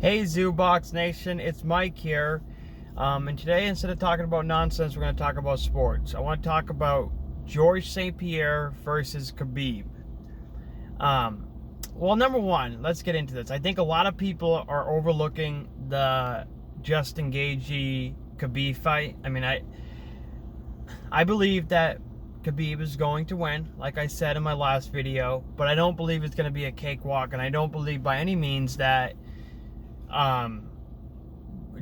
Hey Zoobox Nation, it's Mike here. And today, instead of talking about nonsense, we're going to talk about sports. I want to talk about George St-Pierre versus Khabib. Well, number one, let's get into this. I think a lot of people are overlooking the Justin Gaethje Khabib fight. I mean, I believe that Khabib is going to win, like I said in my last video, but I don't believe it's going to be a cakewalk, and I don't believe by any means that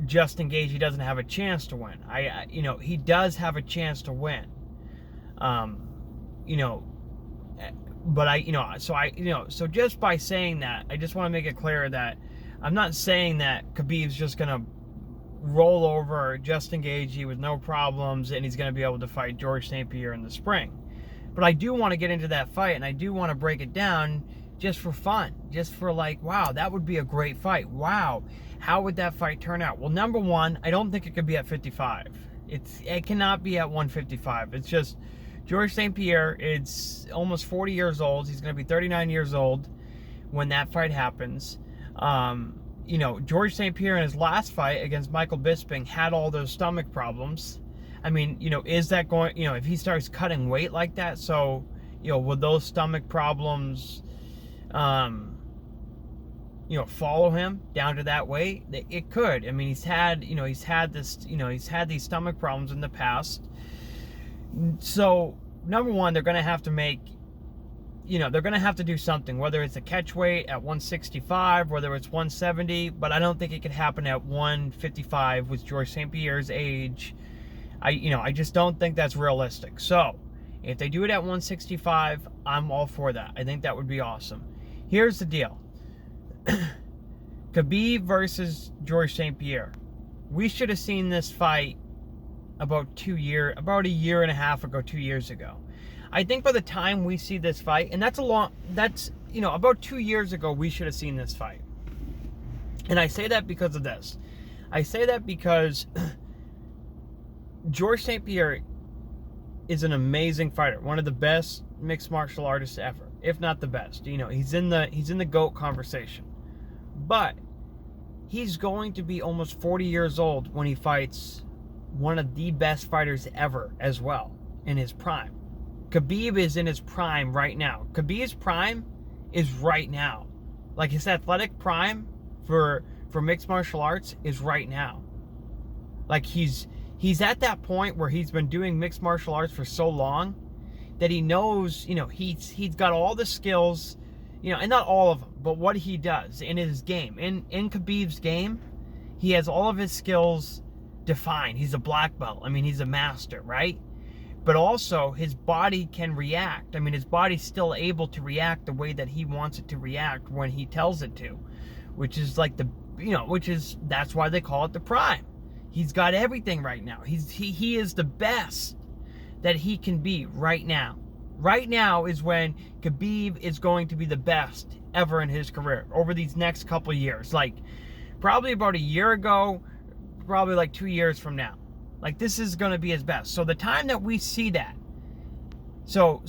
Justin Gaethje doesn't have a chance to win. He does have a chance to win. So just by saying that, I just want to make it clear that I'm not saying that Khabib's just gonna roll over Justin Gaethje with no problems and he's gonna be able to fight George St-Pierre in the spring. But I do want to get into that fight, and I do want to break it down just for fun, just for like, wow, that would be a great fight. Wow, how would that fight turn out? Well, number one, I don't think it could be at 55. It cannot be at 155. It's just George St-Pierre. It's almost 40 years old. He's going to be 39 years old when that fight happens. George St-Pierre in his last fight against Michael Bisping had all those stomach problems. I mean, is that going, if he starts cutting weight like that, so, would those stomach problems follow him down to that weight? It could. I mean, he's had these stomach problems in the past. So, number one, they're going to have to make, they're going to have to do something, whether it's a catch weight at 165, whether it's 170, but I don't think it could happen at 155 with George St-Pierre's age. I just don't think that's realistic. So, if they do it at 165, I'm all for that. I think that would be awesome. Here's the deal. Khabib versus George St-Pierre. We should have seen this fight about a year and a half ago, 2 years ago. I think by the time we see this fight, and about 2 years ago, we should have seen this fight. And I say that because of this. I say that because George St-Pierre is an amazing fighter, one of the best mixed martial artists ever, if not the best. He's in the GOAT conversation. But he's going to be almost 40 years old when he fights one of the best fighters ever as well, in his prime. Khabib is in his prime right now. Khabib's prime is right now. Like, his athletic prime for mixed martial arts is right now. Like, he's at that point where he's been doing mixed martial arts for so long that he knows, he's got all the skills, and not all of them, but what he does in his game. In Khabib's game, he has all of his skills defined. He's a black belt. I mean, he's a master, right? But also, his body can react. I mean, his body's still able to react the way that he wants it to react when he tells it to, which is like that's why they call it the prime. He's got everything right now. He is the best that he can be right now. Right now is when Khabib is going to be the best ever in his career over these next couple of years. Like, probably about a year ago, probably like 2 years from now. Like, this is going to be his best. So the time that we see that, so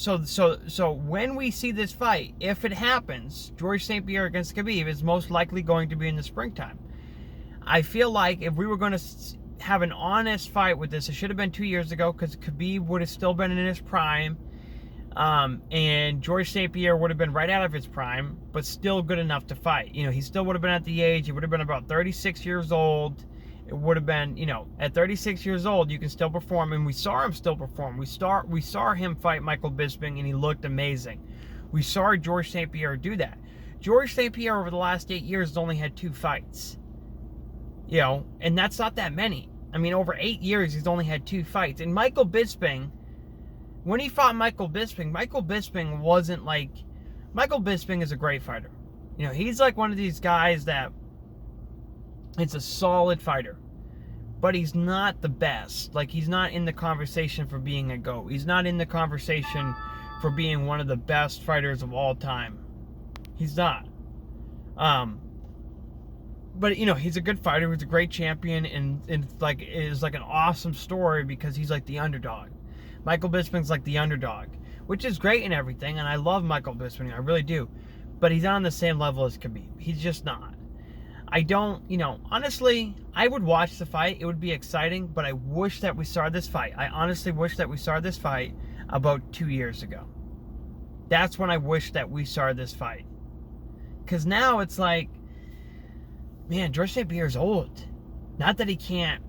when we see this fight, if it happens, George St-Pierre against Khabib is most likely going to be in the springtime. I feel like if we were going to have an honest fight with this, it should have been 2 years ago, because Khabib would have still been in his prime, and George St-Pierre would have been right out of his prime, but still good enough to fight. He still would have been at the age, he would have been about 36 years old. It would have been, at 36 years old, you can still perform, and we saw him still perform. We saw him fight Michael Bisping, and he looked amazing. We saw George St-Pierre do that. George St-Pierre over the last 8 years has only had 2 fights. And that's not that many. I mean, over 8 years, he's only had 2 fights. And Michael Bisping, when he fought Michael Bisping wasn't like... Michael Bisping is a great fighter. He's like one of these guys that... It's a solid fighter. But he's not the best. Like, he's not in the conversation for being a GOAT. He's not in the conversation for being one of the best fighters of all time. He's not. But, he's a good fighter. He's a great champion. And it's like an awesome story because he's like the underdog. Michael Bisping's like the underdog, which is great and everything. And I love Michael Bisping. I really do. But he's not on the same level as Khabib. He's just not. I don't, honestly, I would watch the fight. It would be exciting, but I wish that we saw this fight. I honestly wish that we saw this fight about 2 years ago. That's when I wish that we saw this fight. Because now it's like, man, George St-Pierre is old. Not that he can't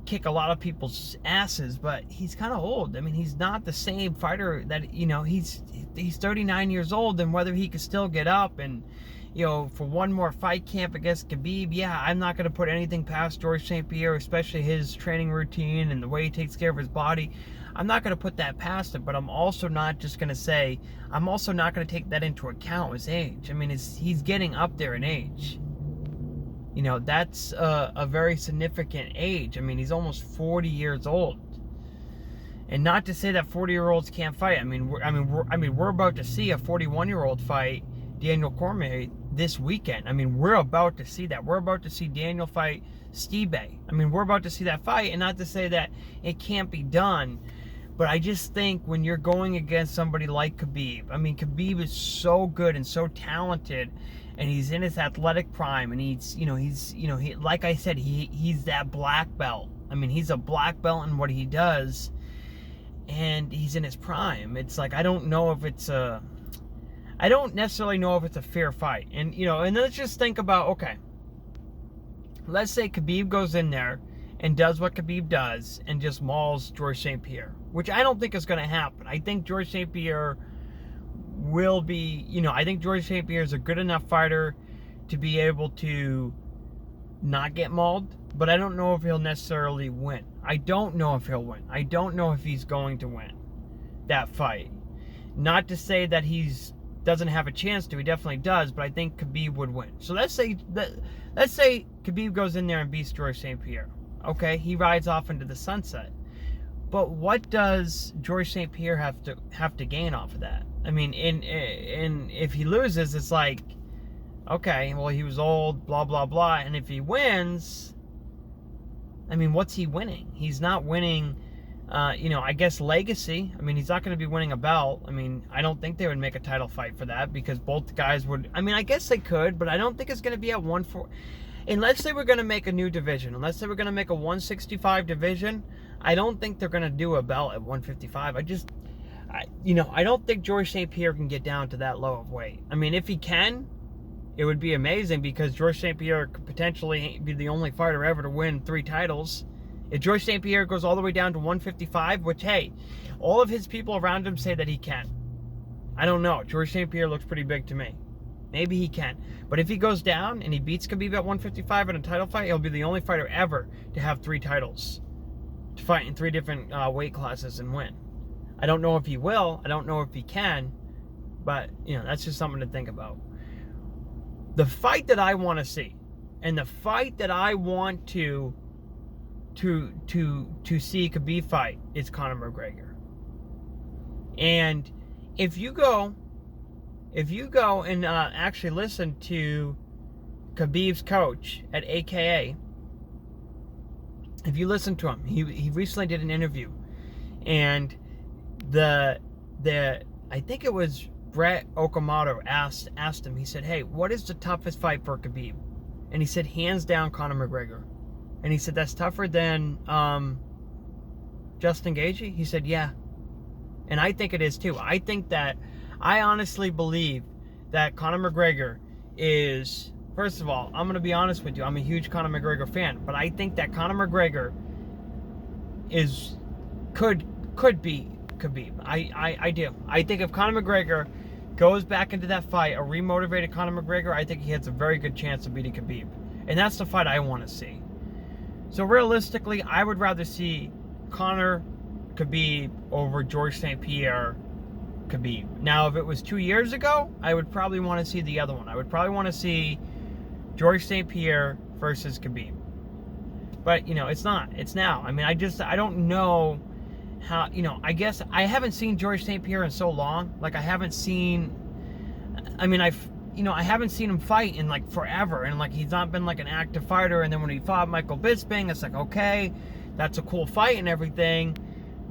kick a lot of people's asses, but he's kind of old. I mean, he's not the same fighter that, he's 39 years old, and whether he could still get up and, for one more fight camp against Khabib, yeah, I'm not going to put anything past George St-Pierre, especially his training routine and the way he takes care of his body. I'm not going to put that past him, but I'm also not just going to say, I'm also not going to take that into account, his age. I mean, he's getting up there in age. That's a very significant age. I mean, he's almost 40 years old. And not to say that 40-year-olds can't fight. I mean, we're about to see a 41-year-old fight Daniel Cormier this weekend. I mean, we're about to see that. We're about to see Daniel fight Stipe. I mean, we're about to see that fight, and not to say that it can't be done, but I just think when you're going against somebody like Khabib, I mean, Khabib is so good and so talented, and he's in his athletic prime, and he's like I said, he's that black belt. I mean, he's a black belt in what he does, and he's in his prime. It's like, I don't necessarily know if it's a fair fight. And, and let's just think about, okay, let's say Khabib goes in there and does what Khabib does and just mauls George St-Pierre, which I don't think is going to happen. I think George St-Pierre will be, I think George St-Pierre is a good enough fighter to be able to not get mauled, but I don't know if he'll necessarily win. I don't know if he'll win. I don't know if he's going to win that fight. Not to say that he's doesn't have a chance to. He definitely does, but I think Khabib would win. So let's say Khabib goes in there and beats George St-Pierre. Okay, he rides off into the sunset. But what does George St-Pierre have to gain off of that? I mean, and if he loses, it's like, okay, well, he was old, blah blah blah. And if he wins, I mean, what's he winning? He's not winning. I guess legacy. I mean, he's not going to be winning a belt. I mean, I don't think they would make a title fight for that, because both guys would. I mean, I guess they could, but I don't think it's going to be at 140. Unless they were going to make a new division, unless they were going to make a 165 division, I don't think they're going to do a belt at 155. I don't think George St-Pierre can get down to that low of weight. I mean, if he can, it would be amazing, because George St-Pierre could potentially be the only fighter ever to win 3 titles. If George St-Pierre goes all the way down to 155, which, hey, all of his people around him say that he can. I don't know. George St-Pierre looks pretty big to me. Maybe he can. But if he goes down and he beats Khabib at 155 in a title fight, he'll be the only fighter ever to have 3 titles, to fight in 3 different weight classes and win. I don't know if he will. I don't know if he can. But, that's just something to think about. The fight that I want to see, and the fight that I want to see Khabib fight, is Conor McGregor. And if you go and actually listen to Khabib's coach at AKA, if you listen to him, he recently did an interview, and I think it was Brett Okamoto asked him, he said, hey, what is the toughest fight for Khabib? And he said, hands down, Conor McGregor. And he said, that's tougher than Justin Gaethje? He said, yeah. And I think it is too. I honestly believe that Conor McGregor is, first of all, I'm going to be honest with you, I'm a huge Conor McGregor fan, but I think that Conor McGregor could be Khabib. I do. I think if Conor McGregor goes back into that fight, a remotivated Conor McGregor, I think he has a very good chance of beating Khabib. And that's the fight I want to see. So realistically, I would rather see Conor Khabib over George St-Pierre Khabib. Now, if it was 2 years ago, I would probably want to see the other one. I would probably want to see George St-Pierre versus Khabib. But, it's not. It's now. I mean, I don't know how, I guess I haven't seen George St-Pierre in so long. Like, I haven't seen him fight in like forever, and like he's not been like an active fighter. And then when he fought Michael Bisping, it's like, okay, that's a cool fight and everything,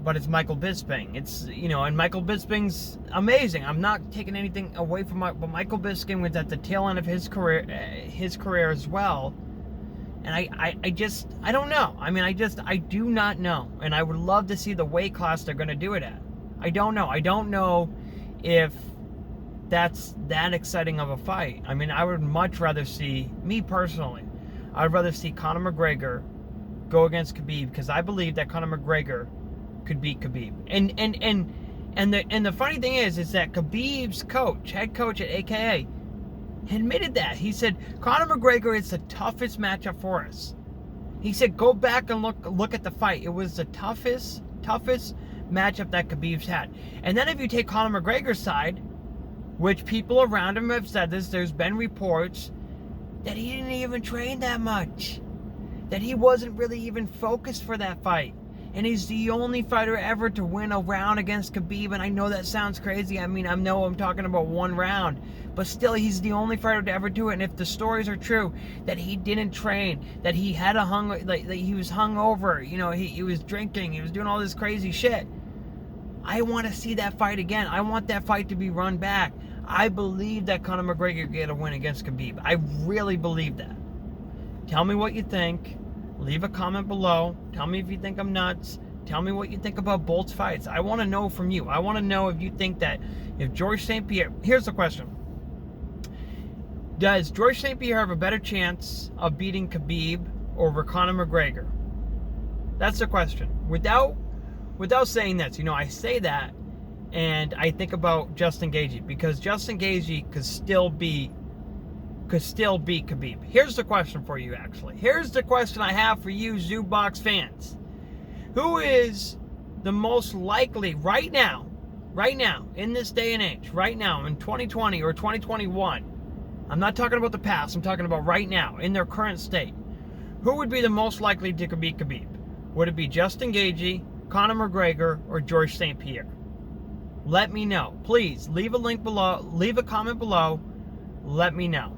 but it's Michael Bisping. It's, and Michael Bisping's amazing. I'm not taking anything away from but Michael Bisping was at the tail end of his career as well. And I don't know. I do not know. And I would love to see the weight class they're going to do it at. I don't know. I don't know if that's that exciting of a fight. I would much rather see, me personally, I'd rather see Conor McGregor go against Khabib, because I believe that Conor McGregor could beat Khabib. And the funny thing is that Khabib's head coach at AKA, admitted that. He said, Conor McGregor is the toughest matchup for us. He said, go back and look at the fight. It was the toughest matchup that Khabib's had. And then if you take Conor McGregor's side, which people around him have said this, there's been reports that he didn't even train that much. That he wasn't really even focused for that fight. And he's the only fighter ever to win a round against Khabib. And I know that sounds crazy. I know I'm talking about one round. But still, he's the only fighter to ever do it. And if the stories are true, that he didn't train, that he had he was hungover, he was drinking, he was doing all this crazy shit. I want to see that fight again. I want that fight to be run back. I believe that Conor McGregor could get a win against Khabib. I really believe that. Tell me what you think. Leave a comment below. Tell me if you think I'm nuts. Tell me what you think about both fights. I want to know from you. I want to know if you think that if George St-Pierre... Here's the question. Does George St-Pierre have a better chance of beating Khabib over Conor McGregor? That's the question. Without saying this, I say that and I think about Justin Gaethje, because Justin Gaethje could still beat Khabib. Here's the question for you, actually. Here's the question I have for you, Zoobox fans. Who is the most likely right now, in this day and age, right now, in 2020 or 2021, I'm not talking about the past, I'm talking about right now, in their current state, who would be the most likely to beat Khabib? Would it be Justin Gaethje, Conor McGregor, or George St-Pierre? Let me know. Please, leave a link below, leave a comment below, let me know.